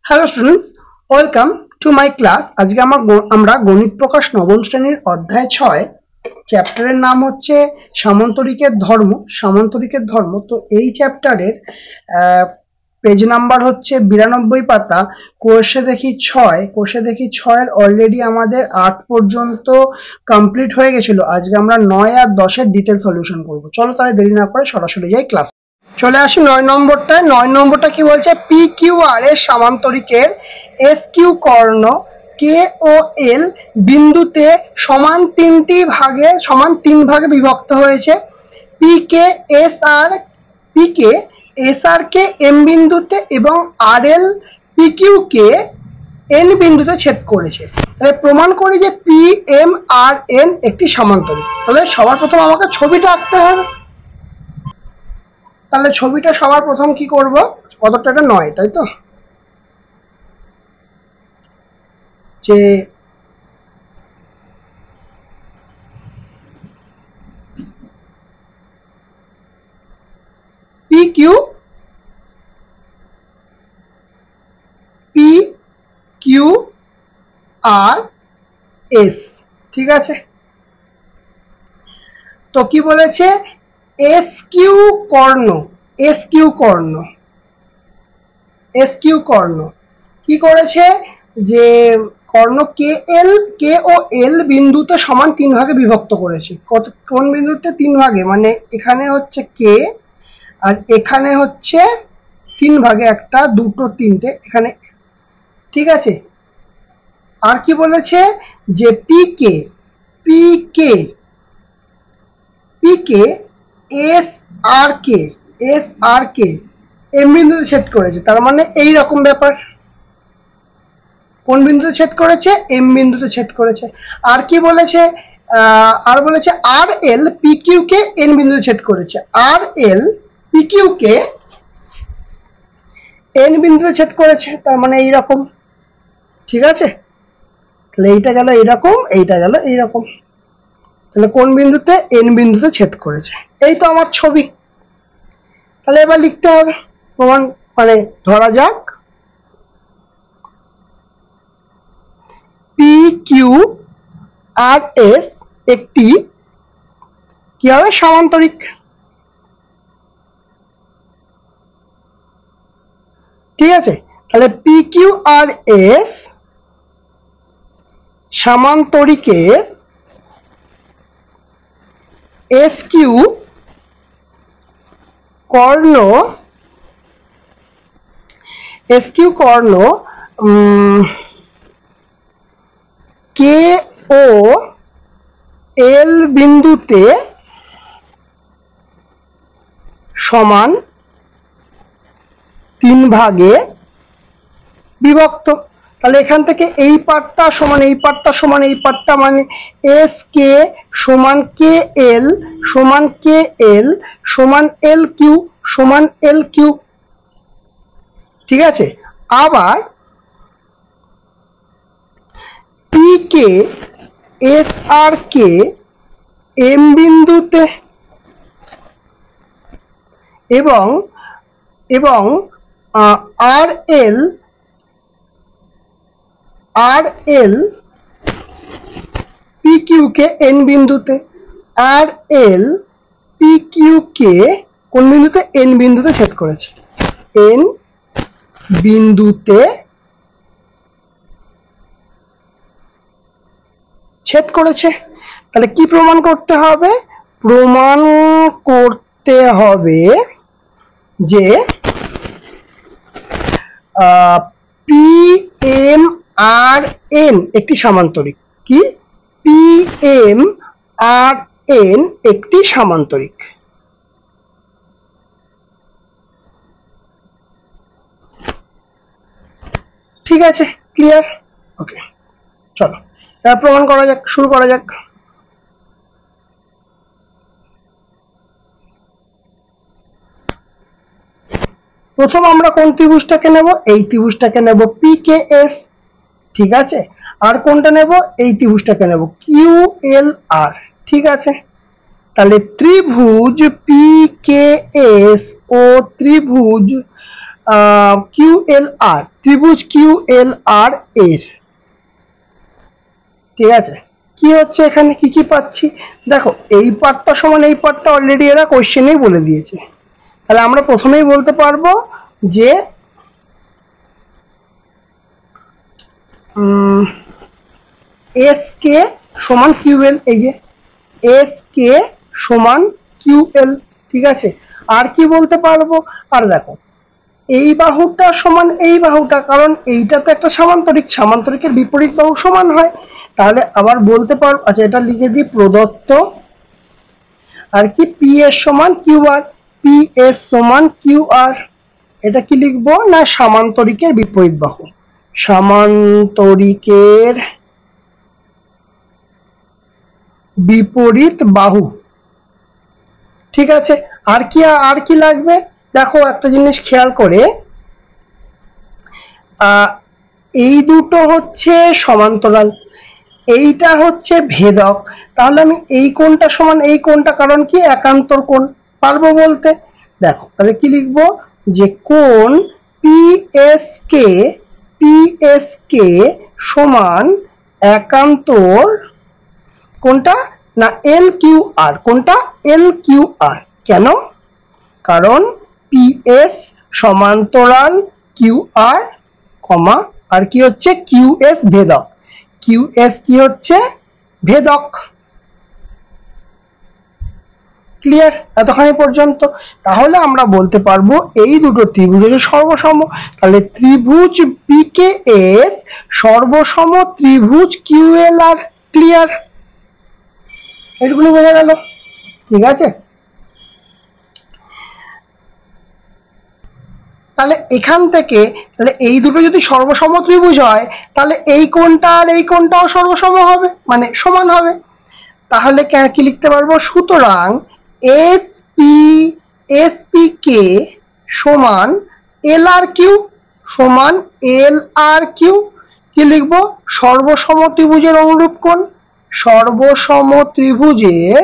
Hello student, welcome to my class. আজকে আমরা গণিত প্রকাশ নবম শ্রেণীর অধ্যায় 6 চ্যাপ্টারের নাম হচ্ছে সামন্তরিকের ধর্ম। সামন্তরিকের ধর্ম, তো এই চ্যাপ্টারের পেজ নাম্বার হচ্ছে 92 পাতা। কোষে দেখি 6 অলরেডি আমাদের 8 পর্যন্ত কমপ্লিট হয়ে গেছিল। আজকে আমরা 9 আর 10-এর ডিটেল সলিউশন করব। চলো তাহলে দেরি না করে সরাসরি যাই ক্লাস। চলে আসি 9 নম্বরটায়। 9 নম্বরটা কি বলছে? পি কিউ আর এর সামান্তরিকের এস কিউ কর্ণ কে ও এল বিন্দুতে সমান তিন ভাগে বিভক্ত হয়েছে। P K S R K M বিন্দুতে এবং R L P Q K N বিন্দুতে ছেদ করেছে। তাহলে প্রমাণ করি যে পি এম আর এন একটি সামান্তরিক। তাহলে সবার প্রথম আমাকে ছবিটা আঁকতে হবে। তাহলে ছবিটা সবার প্রথম কি করব? কতটা? এটা 9, তাই তো? যে পি কিউ আর এস, ঠিক আছে। তো কি বলেছে? এস কিউ কর্ণ কি করেছে? যে কর্ণ কে ও এল বিন্দুতে সমান 3 ভাগে বিভক্ত করেছে। কোন বিন্দুতে 3 ভাগে? মানে এখানে হচ্ছে কে আর এখানে হচ্ছে 3 ভাগে, 1 2 3টে, এখানে, ঠিক আছে। আর কি বলেছে? যে P K S R K M বিন্দুতে ছেদ করেছে। তার মানে এই রকম ব্যাপার। কোন বিন্দুতে ছেদ করেছে? এম বিন্দুতে ছেদ করেছে। আর কি বলেছে? আর বলেছে R L P Q K N বিন্দুতে ছেদ করেছে। R L P Q K N বিন্দুতে ছেদ করেছে। তার মানে এইরকম, ঠিক আছে। তাহলে এইটা গেল এইরকম, এইটা গেল এইরকম। তাহলে কোন বিন্দুতে? এন বিন্দুতে ছেদ করেছে। এই তো আমার ছবি। তাহলে এবার লিখতে হবে প্রমাণ, মানে ধরা যাক পি কিউ আর এস একটি কি হবে? সামান্তরিক, ঠিক আছে। তাহলে P Q R S সামান্তরিকের S Q কর্ণ কে ও এল বিন্দুতে সমান 3 ভাগে বিভক্ত। তাহলে এখান থেকে এই পার্টটা সমান এই পার্টটা সমান এই পার্টটা, মানে এস কে সমান কে এল সমান কে এল সমান এল কিউ, ঠিক আছে। আবার P K S R K M বিন্দুতে এবং R L P Q K N বিন্দুতে। আর এল পি কিউ কে কোন বিন্দুতে? এন বিন্দুতে ছেদ করেছে। এন বিন্দুতে ছেদ করেছে। তাহলে কি প্রমাণ করতে হবে? প্রমাণ করতে হবে যে পি এম আর এন একটি সামান্তরিক। কি? পি এম আর এন একটি সামান্তরিক, ঠিক আছে। ক্লিয়ার? ওকে, চলো এবার প্রমাণ করা যাক, শুরু করা যাক। প্রথম আমরা কোন ত্রিভুজটাকে নেব? এই ত্রিভুজটাকে নেব পি কে এস, ঠিক আছে। আর কোনটা নেব? এই ত্রিভুজটাকে নেব কিউ এল আর, ঠিক আছে। তাহলে ত্রিভুজ পি কে এস ও ত্রিভুজ কিউ এল আর, ত্রিভুজ কিউ এল আর এর, ঠিক আছে। কি হচ্ছে এখানে, কি কি পাচ্ছি দেখো, এই পার্টটা সমান এই পার্টটা অলরেডি এরা কোশ্চেনেই বলে দিয়েছে। তাহলে আমরা প্রথমেই বলতে পারবো যে এস কে সমান কিউএল, এই যে এস কে সমান কিউএল, ঠিক আছে। আর কি বলতে পারবো, আর দেখো এই বাহুটা সমান এই বাহুটা, কারণ এইটা তো একটা সামান্তরিক, সামান্তরিকের বিপরীত বাহু সমান হয়। তাহলে আবার বলতে পারবো, আচ্ছা এটা লিখে দিই, প্রদত্ত আর কি পি এস সমান কিউ আর, পি এস সমান কিউ আর। এটা কি লিখবো না, সামান্তরিকের বিপরীত বাহু, সামান্তরিকের বিপরীত বাহু, ঠিক আছে। আর কি লাগবে দেখো, একটা জিনিস খেয়াল করে, এই দুটো হচ্ছে সমান্তরাল, এইটা হচ্ছে ভেদক। তাহলে আমি এই কোণটা সমান এই কোণটা, কারণ কি একান্তর কোণ, পারবো বলতে। দেখো তাহলে কি লিখবো, যে কোণ পি এস কে সমান একান্তর কোনটা না এল কিউ আর, কোনটা এল কিউ আর। কেন, কারণ পি এস সমান্তরাল কিউ আর, কমা আর কি হচ্ছে কিউ এস ভেদক, কিউ এস কি হচ্ছে ভেদক। ক্লিয়ার এতখানি পর্যন্ত? তাহলে আমরা বলতে পারবো এই দুটো ত্রিভুজ হচ্ছে সর্বসম। তাহলে ত্রিভুজ পিকে এস সর্বসম ত্রিভুজ কিউএল আর। ক্লিয়ার, এটুকুনি বোঝা গেল, ঠিক আছে। তাহলে এখান থেকে, তাহলে এই দুটো যদি সর্বসম ত্রিভুজ হয়, তাহলে এই কোণটা আর এই কোণটাও সর্বসম হবে, মানে সমান হবে। তাহলে কি লিখতে পারবো, সুতরাং এস পি কে সমান এল আর কিউ, সমান এল আর কিউ। কি লিখবো, সর্বসম ত্রিভুজের অনুরূপ কোণ, সর্বসম ত্রিভুজের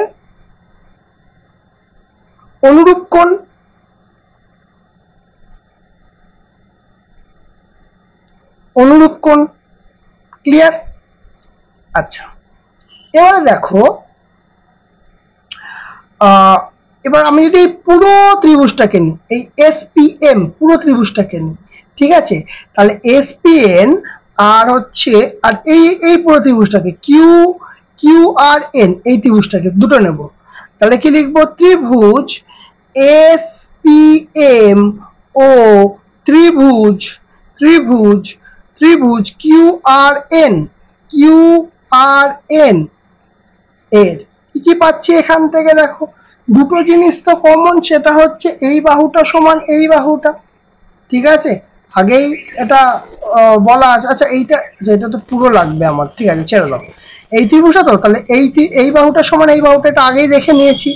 অনুরূপ কোণ, অনুরূপ কোণ। ক্লিয়ার? আচ্ছা এবারে দেখো, এবার আমি যদি পুরো ত্রিভুজটাকে নিই, এই এসপিএম পুরো ত্রিভুজটাকে নিই, ঠিক আছে। তাহলে এসপিএন আর হচ্ছে, আর এই পুরো ত্রিভুজটাকে কিউ আর এন, এই ত্রিভুজটাকে দুটো নেব। তাহলে কি লিখবো, ত্রিভুজ এসপিএম ও ত্রিভুজ ত্রিভুজ ত্রিভুজ কিউ আর এন এর কি কি পাচ্ছি এখান থেকে, দেখো দুটো জিনিস তো কমন, সেটা হচ্ছে এই বাহুটা সমান এই বাহুটা, ঠিক আছে। আগেই এটা বলা আছে। আচ্ছা এটা তো পুরো লাগবে আমার, ঠিক আছে ছেড়ে দাও। এই ত্রিভুজটা তো, তাহলে এই বাহুটা সমান এই বাহুটা, এটা আগেই দেখে নিয়েছি।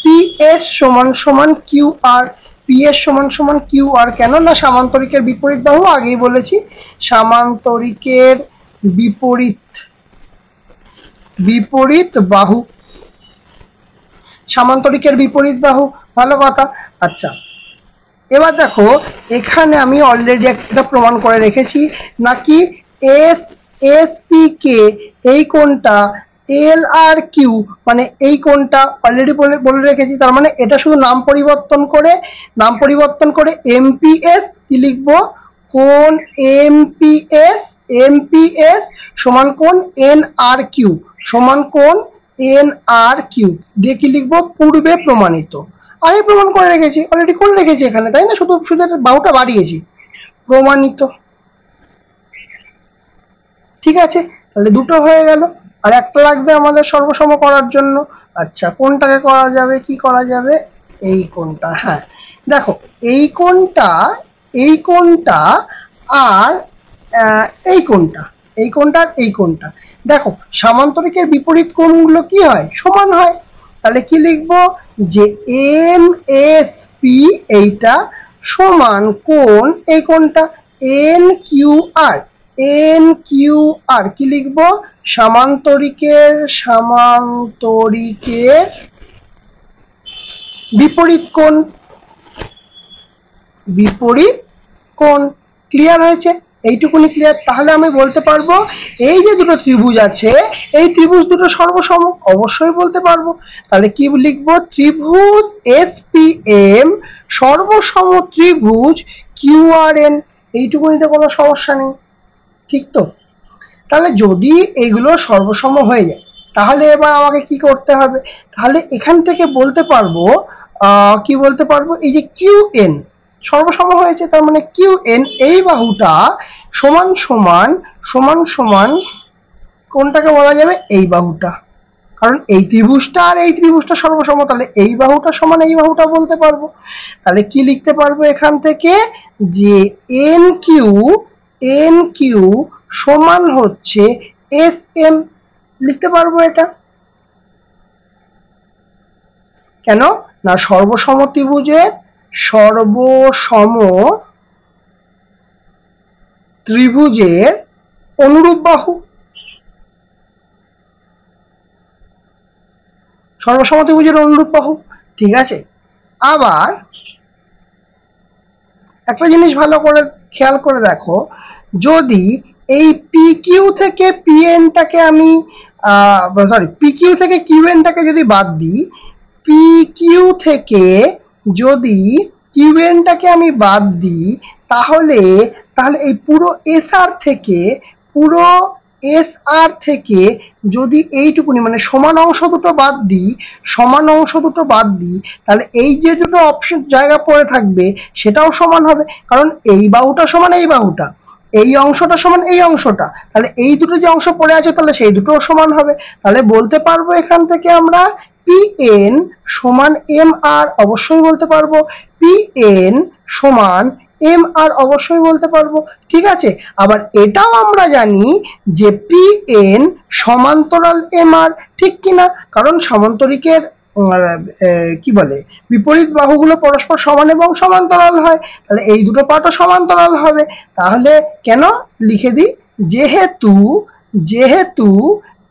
পি এস সমান সমান কিউ আর, পি এস সমান সমান কিউ আর, কেন না সামান্তরিকের বিপরীত বাহু, আগেই বলেছি সামান্তরিকের বিপরীত বাহু, সামান্তরিকের বিপরীত বাহু, ভালো কথা। আচ্ছা এবার দেখো, এখানে আমি অলরেডি একটা প্রমাণ করে রেখেছি, নাকি এস পি কে এই কোণটা এল আর কিউ, মানে এই কোণটা অলরেডি বলে রেখেছি। তার মানে এটা শুধু নাম পরিবর্তন করে এমপিএস কি লিখবো, কোণ এমপিএস সমান কোণ এন আর কিউ, সমান কোণ এন আর কিউ দিয়ে কি লিখবো, পূর্বে প্রমাণিত। আমি প্রমাণ করে রেখেছি, অলরেডি করে রেখেছি এখানে, তাই না, শুধু বাহুটা বাড়িয়েছি, প্রমাণিত। ঠিক আছে, তাহলে দুটো হয়ে গেল, আর একটা লাগবে আমাদের সর্বসম করার জন্য। আচ্ছা কোনটাকে করা যাবে, কি করা যাবে, এই কোণটা। হ্যাঁ দেখো, এই কোণটা আর এই কোণটা আর এই কোণটা, দেখো সামান্তরিকের বিপরীত কোণগুলো কি হয়, সমান হয়। তাহলে কি লিখবো, যে এম এস পি এইটা সমান কোণ এই কোণটা এন কিউ আর, কি লিখবো, সামান্তরিকের বিপরীত কোণ, বিপরীত কোণ। ক্লিয়ার হয়েছে? এইটুকুনি ক্লিয়ার। তাহলে আমি বলতে পারবো এই যে দুটো ত্রিভুজ আছে এই ত্রিভুজ দুটো সর্বসম, অবশ্যই বলতে পারবো। তাহলে কি লিখবো? ত্রিভুজ এসপিএম সর্বসম ত্রিভুজ কিউআরএন। এইটুকুনিতে কোনো সমস্যা নেই, ঠিক তো? তাহলে যদি এগুলো সর্বসম হয়ে যায় তাহলে এবার আমাকে কি করতে হবে? তাহলে এখান থেকে বলতে পারবো কি বলতে পারবো, এই যে কিউএন সর্বসম হয়েছে, তার মানে কিউএন এই বাহুটা সমান সমান সমান সমান কোনটাকে বলা যাবে? এই বাহুটা। কারণ এই ত্রিভুজটা আর এই ত্রিভুজটা সর্বসম, তাহলে এই বাহুটা সমান এই বাহুটা বলতে পারবো। তাহলে কি লিখতে পারবো এখান থেকে? যে এন কিউ সমান হচ্ছে এস এম, লিখতে পারবো এটা। কেন না? সর্বসম ত্রিভুজের সর্বসম ত্রিভুজের অনুরূপ বাহু, সর্বসম ত্রিভুজের অনুরূপ বাহু। ঠিক আছে, আবার একটা জিনিস ভালো করে খেয়াল করে দেখো, যদি এই পিকিউ থেকে পিএনটাকে আমি পিকিউ থেকে কিউএনটাকে যদি বাদ দিই, পিকিউ থেকে যদি কিউএনটাকে আমি বাদ দিই, তাহলে তাহলে এই পুরো এসআর থেকে যদি এইটুকুনি মানে সমান অংশ দুটো বাদ দিই, তাহলে এই যে দুটো অপশন জায়গা পড়ে থাকবে সেটাও সমান হবে। কারণ এই বাহুটা সমান এই বাহুটা, এই অংশটা সমান এই অংশটা, তাহলে এই দুটো যে অংশ পড়ে আছে তাহলে সেই দুটোও সমান হবে। তাহলে বলতে পারবো এখান থেকে আমরা পিএন সমান এম আর, অবশ্যই বলতে পারবো। পিএন সমান এম আর, অবশ্যই বলতে পারবো। ঠিক আছে, আবার এটাও আমরা জানি যে পিএন সমান্তরাল এম আর, ঠিক কিনা? কারণ সমান্তরিকের কি বলে বিপরীত বাহুগুলো পরস্পর সমান এবং সমান্তরাল হয়, তাহলে এই দুটো পাটও সমান্তরাল হবে। তাহলে কেন লিখে দিই, যেহেতু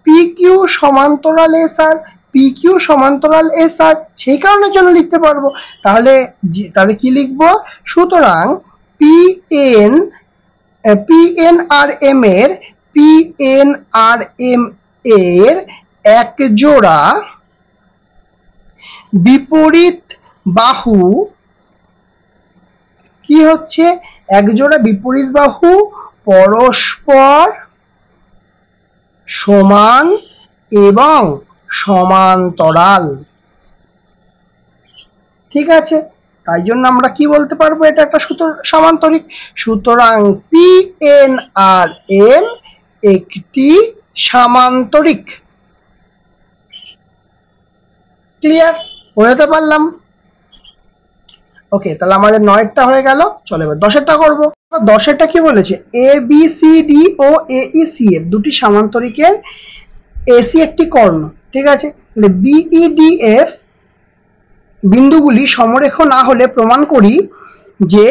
পিকিউ সমান্তরাল এস আর, পিকিউ সমান্তরাল এস আর, সেই কারণের জন্য লিখতে পারবো। তাহলে কি লিখবো? সুতরাং পিএন আর এম এর এক জোড়া বিপরীত বাহু কি হচ্ছে? একজোড়া বিপরীত বাহু পরস্পর সমান এবং সমান্তরাল। ঠিক আছে, তাই জন্য আমরা কি বলতে পারবো? এটা একটা সামান্তরিক। সুতরাং পিএন আর এম একটি সামান্তরিক। ক্লিয়ার? বোঝাতে পারলাম? ওকে, তাহলে আমাদের 9টা হয়ে গেল। চলো এবার 10এরটা করবো। 10এরটা কি বলেছে? এ বি সি ডি ও এই সি এফ দুটি সামান্তরিকের এসি একটি কর্ণ। ঠিক আছে, তাহলে বিই ডি এফ বিন্দুগুলি সমরেখ না হলে প্রমাণ করি যে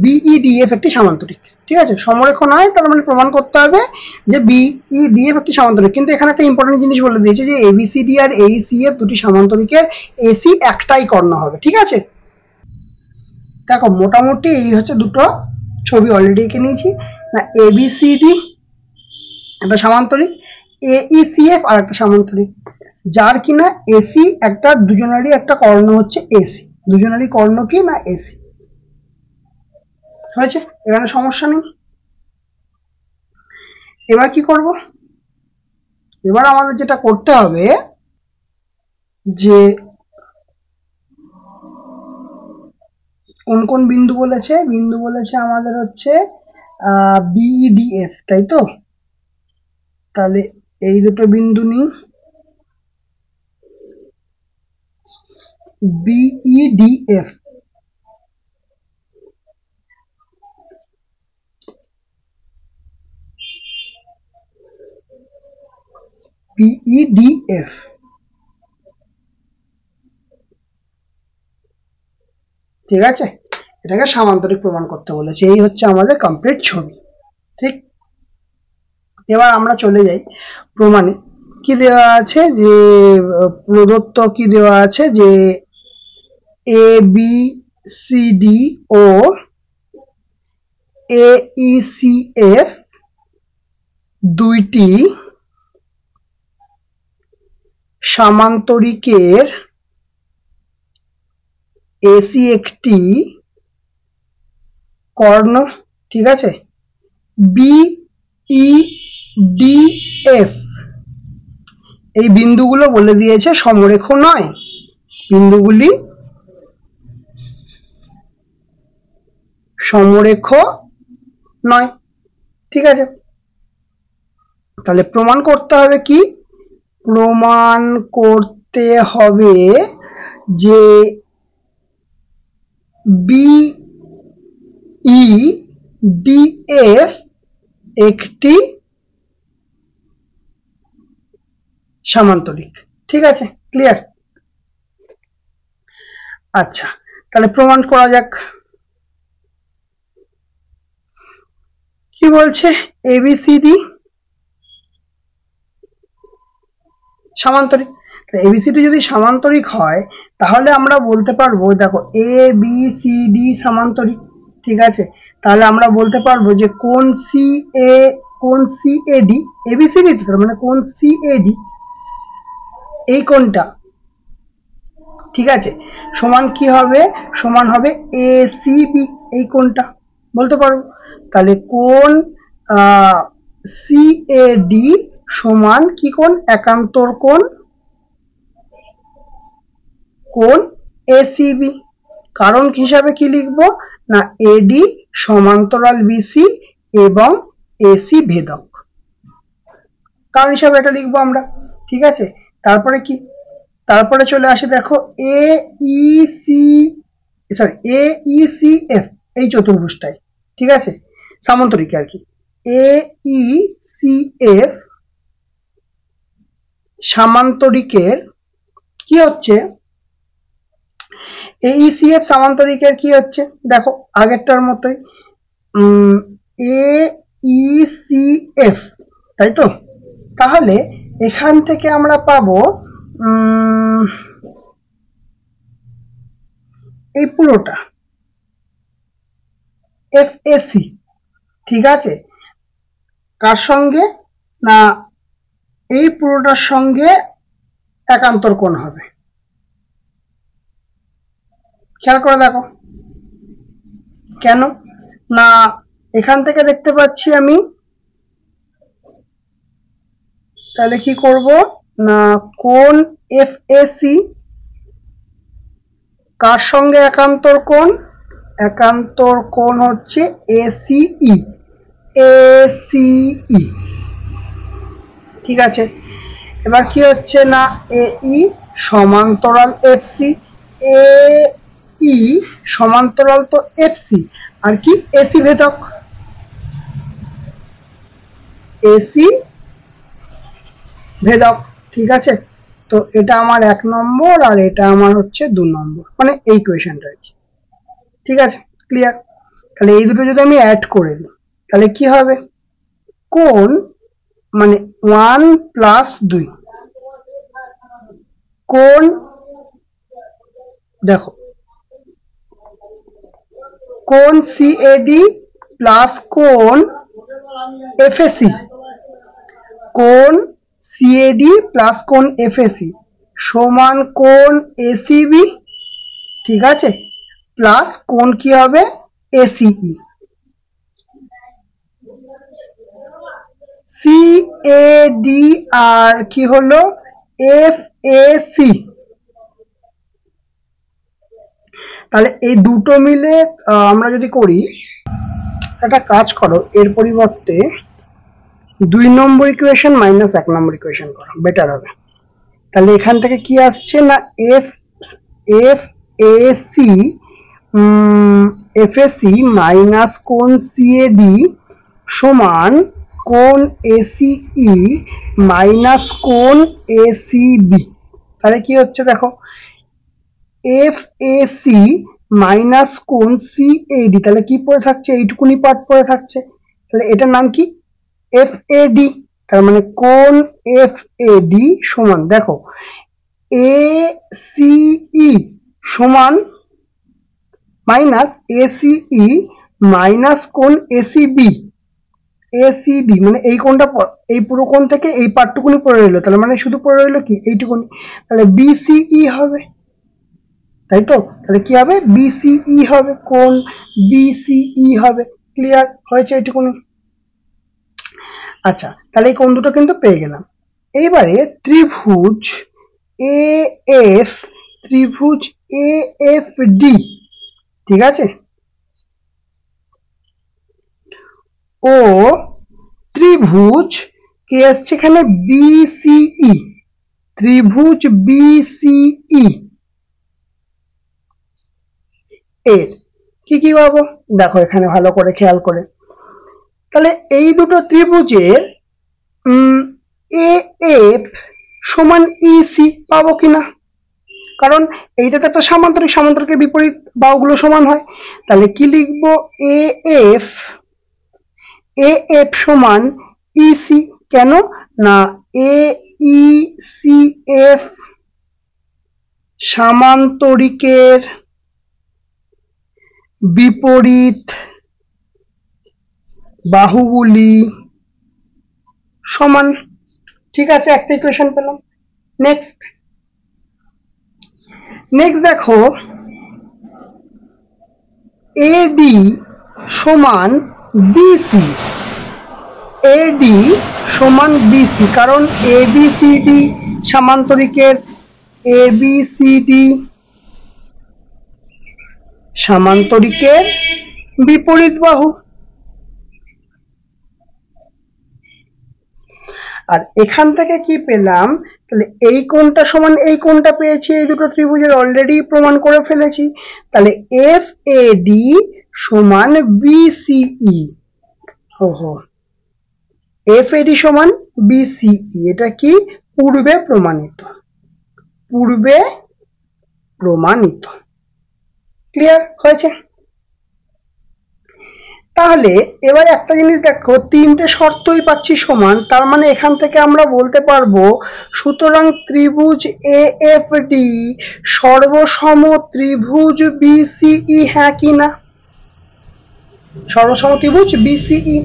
বিই ডি এফ একটি সামান্তরিক। ঠিক আছে, সমরেখ নয় তার মানে প্রমাণ করতে হবে যে বিই ডি এফ একটি সামান্তরিক। কিন্তু এখানে একটা ইম্পর্টেন্ট জিনিস বলে দিয়েছে যে এবিসিডি আর এইসিএফ দুটি সামান্তরিকের এসি একটাই কর্ণ হবে। ঠিক আছে, দেখো মোটামুটি এই হচ্ছে দুটো ছবি অলরেডি এঁকে নিয়েছি না। এবিসিডি একটা সামান্তরিক, এইসিএফ আর একটা সামান্তরিক, যার কিনা এসি একটা, দুজনেরই একটা কর্ণ হচ্ছে এসি। দুজনেরই কর্ণ কি না? এসি। হয়েছে, এখানে সমস্যা নেই। এবার কি করব? এবার আমাদের যেটা করতে হবে যে কোন কোন বিন্দু বলেছে? বিন্দু বলেছে আমাদের হচ্ছে বিইডিএফ, তাই তো? তাহলে এই দুটো বিন্দু নিই, বিইডিএফ। বিইডিএফ ঠিক আছে, এটাকে সামান্তরিক প্রমাণ করতে বলেছে। এই হচ্ছে আমাদের কমপ্লিট ছবি। ঠিক, এবার আমরা চলে যাই প্রমাণে। কি দেওয়া আছে? যে প্রদত্ত কি দেওয়া আছে যে A B C D O AECF দুইটি সামান্তরিকের AC একটি কর্ণ, ঠিক আছে। BEDF এই বিন্দুগুলো বলে দিয়েছে সমরেখ নয়, বিন্দুগুলি সমরেখ নয়, ঠিক আছে। তাহলে প্রমাণ করতে হবে কি, প্রমাণ করতে হবে যে BEDF একটি সামান্তরিক, ঠিক আছে, ক্লিয়ার। আচ্ছা, তাহলে প্রমাণ করা যাক। কি বলছে, ABCD সামান্তরিক। ABCD যদি সামান্তরিক হয় তাহলে আমরা বলতে পারবো, দেখো ABCD সামান্তরিক, ঠিক আছে। তাহলে আমরা বলতে পারবো যে কোণ CAD ABCD, তার মানে কোণ CAD এই কোণটা, ঠিক আছে, সমান কি হবে, সমান হবে ACB এই কোণটা, বলতে পারবো। তাহলে কোণ CAD সমান কি কোণ, একান্তর কোণ, কোণ ACB। কারণ হিসাবে কি লিখবো না, AD সমান্তরাল BC এবং AC ভেদক, কারণ হিসাবে এটা লিখবো আমরা, ঠিক আছে। তারপরে কি, তারপরে চলে আসে দেখো AECF এই চতুর্ভুজটায়, ঠিক আছে, সামান্তরিক আর কি। AECF সামান্তরিকের কি হচ্ছে, AECF সামান্তরিকের কি হচ্ছে, দেখো আগেরটার মতোই AECF, তাই তো। তাহলে এখান থেকে আমরা পাবো এই পুরোটা FAC, ঠিক আছে, কার সঙ্গে না, এই পুরোটার সঙ্গে একান্তর কোণ হবে। খেয়াল করে দেখো, কেন না, এখান থেকে দেখতে পাচ্ছি আমি, তাহলে কি করব না, কোণ FAC কার সঙ্গে একান্তর কোণ, একান্তর কোণ হচ্ছে ACE, ঠিক আছে। এবার কি হচ্ছে না, AE সমান্তরাল FC, AE সমান্তরাল তো FC, আর কি AC ভেদক, AC ভেদক, ঠিক আছে। তো এটা আমার 1 নম্বর আর এটা আমার হচ্ছে 2 নম্বর, মানে এই কোয়েশনটা, ঠিক আছে, ক্লিয়ার। তাহলে এই দুটো যদি আমি অ্যাড করে দিই তাহলে কি হবে, কোণ মানে 1 + 2, কোণ দেখো, কোণ CAD প্লাস কোণ FAC, কোণ CAD প্লাস কোণ FAC সমান কোণ ACB, ঠিক আছে, প্লাস কোণ কি হবে ACE। CAD আর কি হলো FAC, তাহলে এই দুটো মিলে আমরা যদি করি, একটা কাজ করো, এর পরিবর্তে 2 নম্বর ইকুয়েশন মাইনাস 1 নম্বর ইকুয়েশন করো, বেটার হবে। তাহলে এখান থেকে কি আসছে না, FAC মাইনাস কোণ CAD সমান কোণ ACE মাইনাস কোণ ACB। তাহলে কি হচ্ছে দেখো, FAC মাইনাস কোণ CAD, তাহলে কি পড়ে থাকছে, এইটুকুনি পার্ট পড়ে থাকছে, তাহলে এটার নাম কি FAD। তার মানে কোণ FAD সমান দেখো ACE সমান মাইনাস ACE মাইনাস কোণ এসিবি, এসিবি মানে এই কোণটা, এই পুরো কোণ থেকে এই পার্টটুকুনি পড়ে রইলো, তাহলে মানে শুধু পড়ে রইলো কি এইটুকুনি, তাহলে বিসিই হবে, তাই তো? তাহলে কি হবে? বিসিই হবে, কোণ বিসিই হবে। ক্লিয়ার হয়েছে এইটুকুনি? আচ্ছা, তাহলে এই কোণ দুটো কিন্তু পেয়ে গেলাম। এইবারে ত্রিভুজ এ এফ, ত্রিভুজ এ এফ ডি, ঠিক আছে, ও ত্রিভুজ কি আসছে এখানে বিসিই, ত্রিভুজ বিসিই এর কি কি পাবো দেখো এখানে ভালো করে খেয়াল করে। তাহলে এই দুটো ত্রিভুজের এ এফ সমান ইসি পাবো কিনা, কারণ এইটা তো একটা সামান্তরিক, সামান্তরিকের বিপরীত বাহুগুলো সমান হয়। তাহলে কি লিখবো? এ এফ, এ এফ সমান ইসি, কেন না এ ই সি এফ সামান্তরিকের বিপরীত বাহুগুলি সমান। ঠিক আছে, একটা ইকুয়েশন পেলাম। নেক্সট দেখো এডি সমান বিসি, এডি সমান বিসি, কারণ এবিসিডি সামান্তরিকের, এবিসিডি সামান্তরিকের বিপরীত বাহু। আর এখান থেকে কি পেলাম? তাহলে এই কোণটা সমান এই কোণটা পেয়েছি, এই দুটো ত্রিভুজের অলরেডি প্রমাণ করে ফেলেছি। তাহলে এফ এ ডি সমান বিসিই, ওহো, এফ এ ডি সমান বিসিই, এটা কি পূর্বে প্রমাণিত, পূর্বে প্রমাণিত। ক্লিয়ার হয়েছে? তাহলে এবার একটা জিনিস দেখো, তিনটে শর্তই পাচ্ছি সমান, তার মানে এখান থেকে আমরা বলতে পারবো সুতরাং ত্রিভুজ এ এফ ডি সর্বসম ত্রিভুজ বিসিই, হ্যাঁ কি না? সর্বসম ত্রিভুজ বিসিই।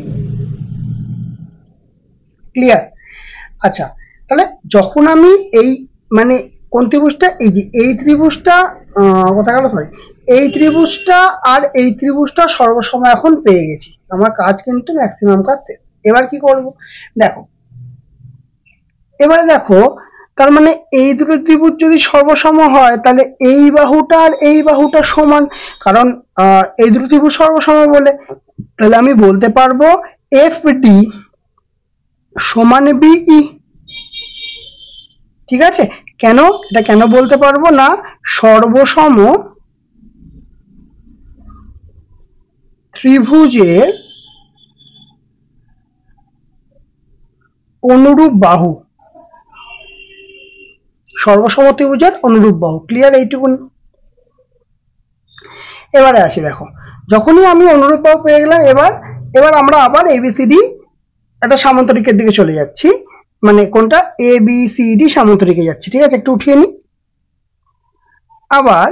ক্লিয়ার? আচ্ছা, তাহলে যখন আমি এই মানে কোন ত্রিভুজটা, এই যে এই ত্রিভুজটা, কথা গেল সরি, এই ত্রিভুজটা আর এই ত্রিভুজটা সর্বসময় এখন পেয়ে গেছি, আমার কাজ কিন্তু ম্যাক্সিমাম কাজ শেষ। এবার কি করব দেখো, এবারে দেখো, তার মানে এই দুটো ত্রিভুজ যদি সর্বসম হয় তাহলে এই বাহুটা আর এই বাহুটা সমান, কারণ এই দুটো ত্রিভুজ সর্বসম বলে, তাহলে আমি বলতে পারবো এফ ডি সমান বিই। ঠিক আছে, কেন এটা কেন বলতে পারবো না? সর্বসম ত্রিভুজের অনুরূপ বাহু, সর্বসম ত্রিভুজের অনুরূপ বাহু। ক্লিয়ার এইটুকুনি? এবারে আসি, দেখো যখনই আমি অনুরূপ বাহু পেয়ে গেলাম, এবার আমরা আবার এবিসিডি একটা সামান্তরিকের দিকে চলে যাচ্ছি, মানে কোনটা এ বি সি ডি সামান্তরিকে যাচ্ছি। ঠিক আছে, একটু উঠিয়ে নি। আবার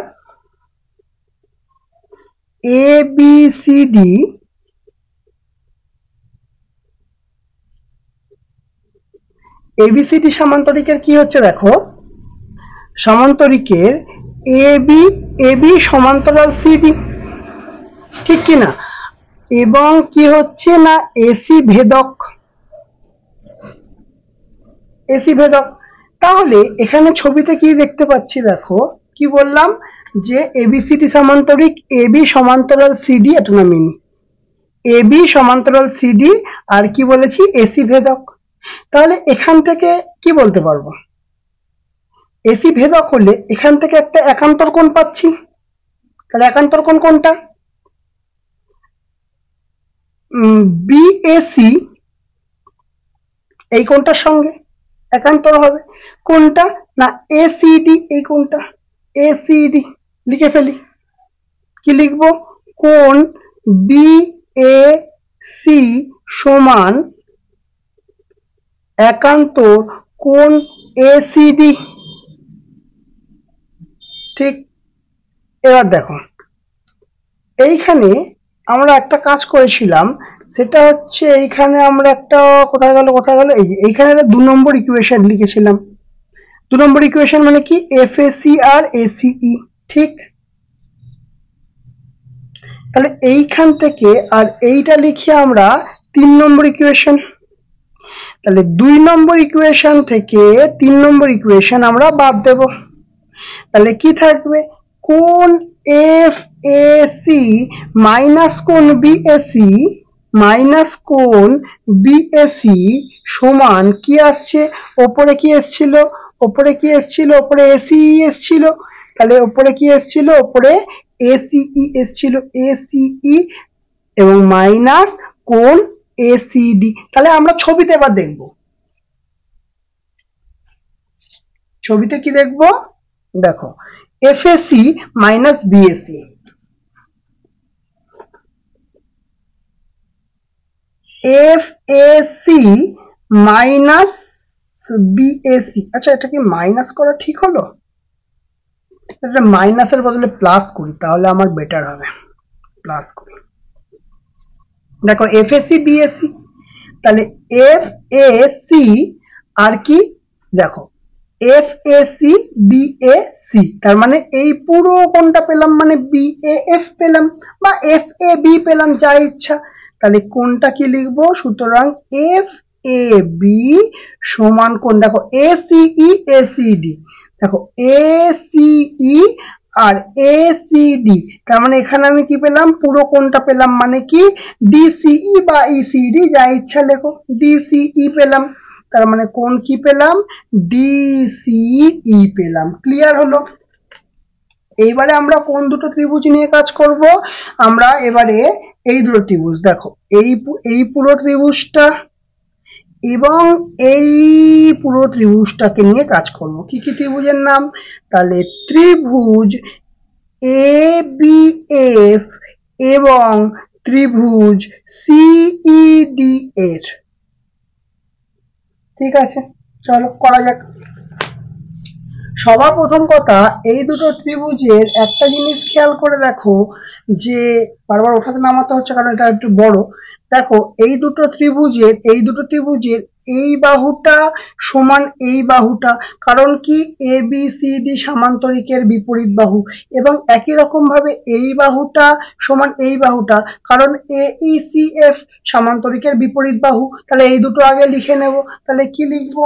A B C D ABCD সামান্তরিকের কি হচ্ছে দেখো, সামান্তরিকের এবি সমান্তরাল সিডি, ঠিক কি না? এবং কি হচ্ছে না এসি ভেদক, এসি ভেদক। তাহলে এখানে ছবিতে কি দেখতে পাচ্ছি দেখো, কি বললাম যে এবিসিডি সামান্তরিক, এবি সমান্তরাল সিডি, এটা নাম নিই, এবি সমান্তরাল সিডি, আর কি বলেছি এসি ভেদক। তাহলে এখান থেকে কি বলতে পারবো, এসি ভেদক হলে এখান থেকে একটা একান্তর কোণ পাচ্ছি। তাহলে একান্তর কোণ কোনটা? বিএসি এই কোণটার সঙ্গে একান্তর হবে। কোনটা না এসিডি, এই কোণটা এসিডি। লিখে ফেলি, কি লিখবো? কোণ বিএসি সমান একান্তর কোণ এসিডি। ঠিক, এবার দেখো এইখানে আমরা একটা কাজ করেছিলাম, সেটা হচ্ছে এইখানে আমরা একটা কোথায় গেল এই যে এইখানে একটা 2 নম্বর ইকুয়েশন লিখেছিলাম। 2 নম্বর ইকুয়েশন মানে কি, এফএসি আর এসিই, ঠিক? তাহলে এইখান থেকে আর এইটা লিখি আমরা 3 নম্বর ইকুয়েশন। তাহলে 2 নম্বর ইকুয়েশন থেকে 3 নম্বর ইকুয়েশন আমরা বাদ দেব। তাহলে কি থাকবে, কোণ এফ এ সি মাইনাস কোণ বিএসি মাইনাস কোণ বিএসি সমান কি আসছে, ওপরে কি এসছিল, ওপরে এসিই এসছিল। তাহলে ওপরে কি এসছিল, ওপরে এসিই এসছিল, এসিই এবং মাইনাস কোণ এসিডি। তাহলে আমরা ছবিতে এবার দেখব, ছবিতে কি দেখব, দেখো FAC minus BAC, FAC minus BAC. আচ্ছা, এটা কি মাইনাস করা ঠিক হলো? এটা মাইনাসের বদলে প্লাস করি, তাহলে আমার বেটার হবে। প্লাস করি, দেখো এফএসি বিএসি, তাহলে এফএসি আর কি, দেখো এফএসি বিএসি, তার মানে এই পুরো কোণটা পেলাম, মানে বিএএফ পেলাম বা এফএবি পেলাম, যা ইচ্ছা। তাহলে কোণটা কি লিখবো, সুতরাং এফ এ বি সমান কোণ, দেখো এসিই এসিডি, দেখো এসিই আর এসিডি, তার মানে এখানে আমি কি পেলাম, পুরো কোণটা পেলাম, মানে কি ডিসিই বা ইসিডি, যা ইচ্ছা লেখো, ডিসিই পেলাম। তার মানে কোণ কি পেলাম, ডিসিই পেলাম। ক্লিয়ার হলো? এইবারে আমরা কোন দুটো ত্রিভুজ নিয়ে কাজ করব, আমরা এবারে এই দুটো ত্রিভুজ, দেখো এই পুরো ত্রিভুজটা এবং এই পুরো ত্রিভুজটাকে নিয়ে কাজ করব। কি কি ত্রিভুজের নাম, তাহলে ত্রিভুজ এ বি এফ এবং ত্রিভুজ সিইডি এর। ঠিক আছে, চলো করা যাক। সবার প্রথম কথা, এই দুটো ত্রিভুজের একটা জিনিস খেয়াল করে দেখো, যে বারবার ওঠাতে নামাতে হচ্ছে কারণ এটা একটু বড়। দেখো এই দুটো ত্রিভুজের এই বাহুটা সমান এই বাহুটা, কারণ কি এ বি সি ডি সামান্তরিকের বিপরীত বাহু, এবং একই রকম ভাবে এই বাহুটা সমান এই বাহুটা, কারণ এ ই সি এফ সামান্তরিকের বিপরীত বাহু। তাহলে এই দুটো আগে লিখে নেব। তাহলে কি লিখবো,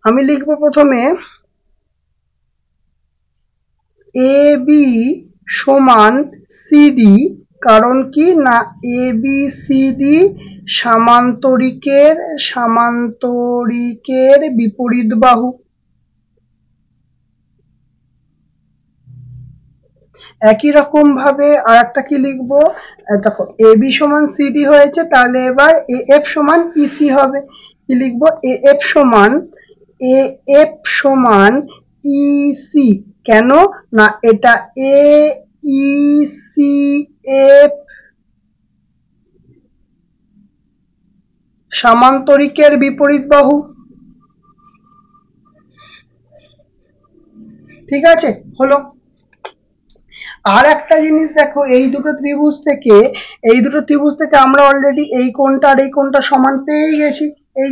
আমি লিখবো প্রথমে এ বি সমান সিডি, কারণ কি না এ বি সিডি সামান্তরিকের বিপরীত বাহু। একই রকম ভাবে আর একটা কি লিখবো, দেখো এ বি সমান সিডি হয়েছে, তাহলে এবার এ এফ সমান ইসি হবে। কি লিখবো, এ এফ সমান ইসি, কেন না এটা এ ই সি এফ সামান্তরিকের বিপরীত বাহু। ঠিক আছে, হলো। আর একটা জিনিস দেখো, এই দুটো ত্রিভুজ থেকে আমরা অলরেডি এই কোণটা আর এই কোণটা সমান পেয়ে গেছি, এই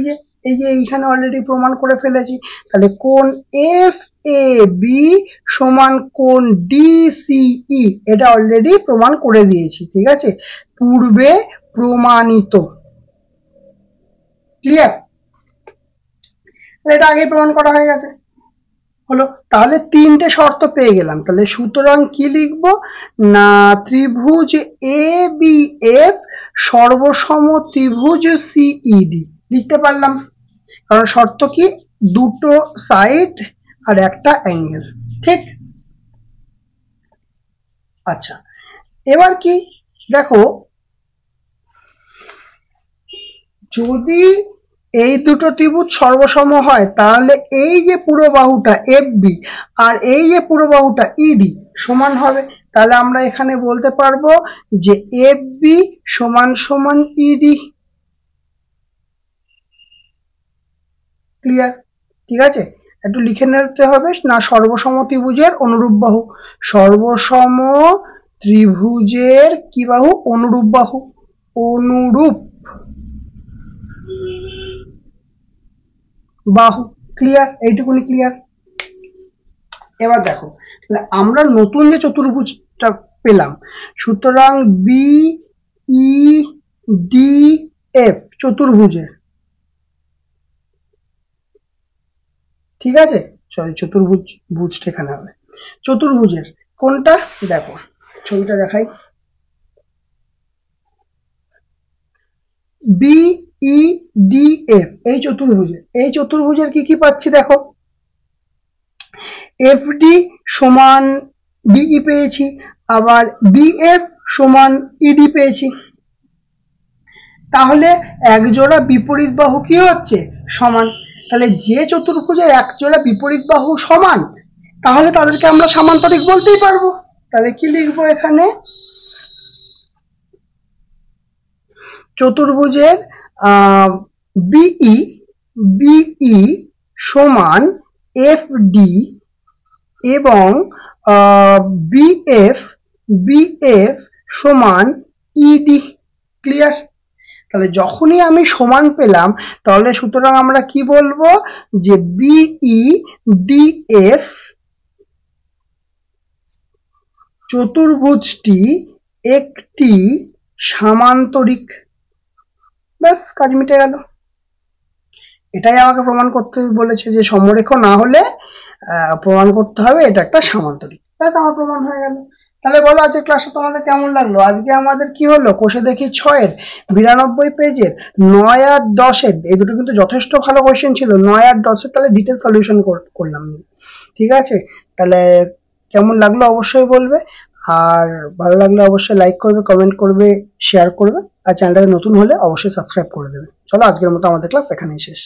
যে এইখানে অলরেডি প্রমাণ করে ফেলেছি। তাহলে কোণ এফ এ বি সমান কোণ ডিসিই, এটা অলরেডি প্রমাণ করে দিয়েছি। ঠিক আছে, পূর্বে প্রমাণিত। ক্লিয়ার? এটা আগেই প্রমাণ করা হয়ে গেছে, হলো। তাহলে তিনটে শর্ত পেয়ে গেলাম। তাহলে সুতরাং কি লিখব না, ত্রিভুজ এ বি এফ সর্বসম ত্রিভুজ সিইডি লিখতে পারলাম, কারণ শর্ত কি, দুটো সাইড আর একটা অ্যাঙ্গেল। ঠিক? আচ্ছা, এবার কি দেখো, যদি এই দুটো ত্রিভুজ সর্বসম হয়, তাহলে এই যে পুরো বাহুটা এফবি আর এই যে পুরো বাহুটা ইডি সমান হবে। তাহলে আমরা এখানে বলতে পারবো যে এফবি সমান সমান ইডি। ক্লিয়ার? ঠিক আছে, একটু লিখে নিতে হবে না, সর্বসম ত্রিভুজের অনুরূপ বাহু, সর্বসম ত্রিভুজের কি বাহু? অনুরূপ বাহু। অনুরূপ বাহু। ক্লিয়ার? এইটুকুনি ক্লিয়ার। এবার দেখো, আমরা নতুন যে চতুর্ভুজটা পেলাম, সুতরাং বি ই ডি এফ চতুর্ভুজের, ঠিক আছে, সরি ভুজটা এখানে হবে, চতুর্ভুজের কোনটা? দেখো ছবিটা দেখাই। বি ই ডি এফ এই চতুর্ভুজের কি কি পাচ্ছি দেখো। এফ ডি সমান বিই পেয়েছি, আবার বিএফ সমান ইডি পেয়েছি। তাহলে এক জোড়া বিপরীত বাহু কি হচ্ছে? সমান। তাহলে যে চতুর্ভুজের এক জোড়া বিপরীত বাহু সমান, তাহলে তাদেরকে আমরা সামান্তরিক বলতেই পারবো। তাহলে কি লিখবো এখানে? চতুর্ভুজের বিই সমান এফ ডি এবং বিএফ সমান ইডি। ক্লিয়ার? তাহলে যখনই আমি সমান পেলাম, তাহলে সুতরাং আমরা কি বলবো? যে বিই ডিএফ চতুর্ভুজটি একটি সামান্তরিক। ব্যাস, কাজ মিটে গেল। এটাই আমাকে প্রমাণ করতে বলেছে যে সমরেখ না হলে প্রমাণ করতে হবে এটা একটা সামান্তরিক। ব্যাস, আমার প্রমাণ হয়ে গেল। তাহলে বলো আজকের ক্লাসটা তোমাদের কেমন লাগলো? আজকে আমাদের কি হলো? কোষে দেখি 6-এর 92 পেজের 9 আর 10-এর, এই দুটো কিন্তু যথেষ্ট ভালো কোয়েশ্চেন ছিল। 9 আর 10-এর তাহলে ডিটেল সলিউশন করলাম, ঠিক আছে? তাহলে কেমন লাগলো অবশ্যই বলবে, আর ভালো লাগলে অবশ্যই লাইক করবে, কমেন্ট করবে, শেয়ার করবে, আর চ্যানেলটাকে নতুন হলে অবশ্যই সাবস্ক্রাইব করে দেবে। চলো আজকের মতো আমাদের ক্লাস এখানেই শেষ।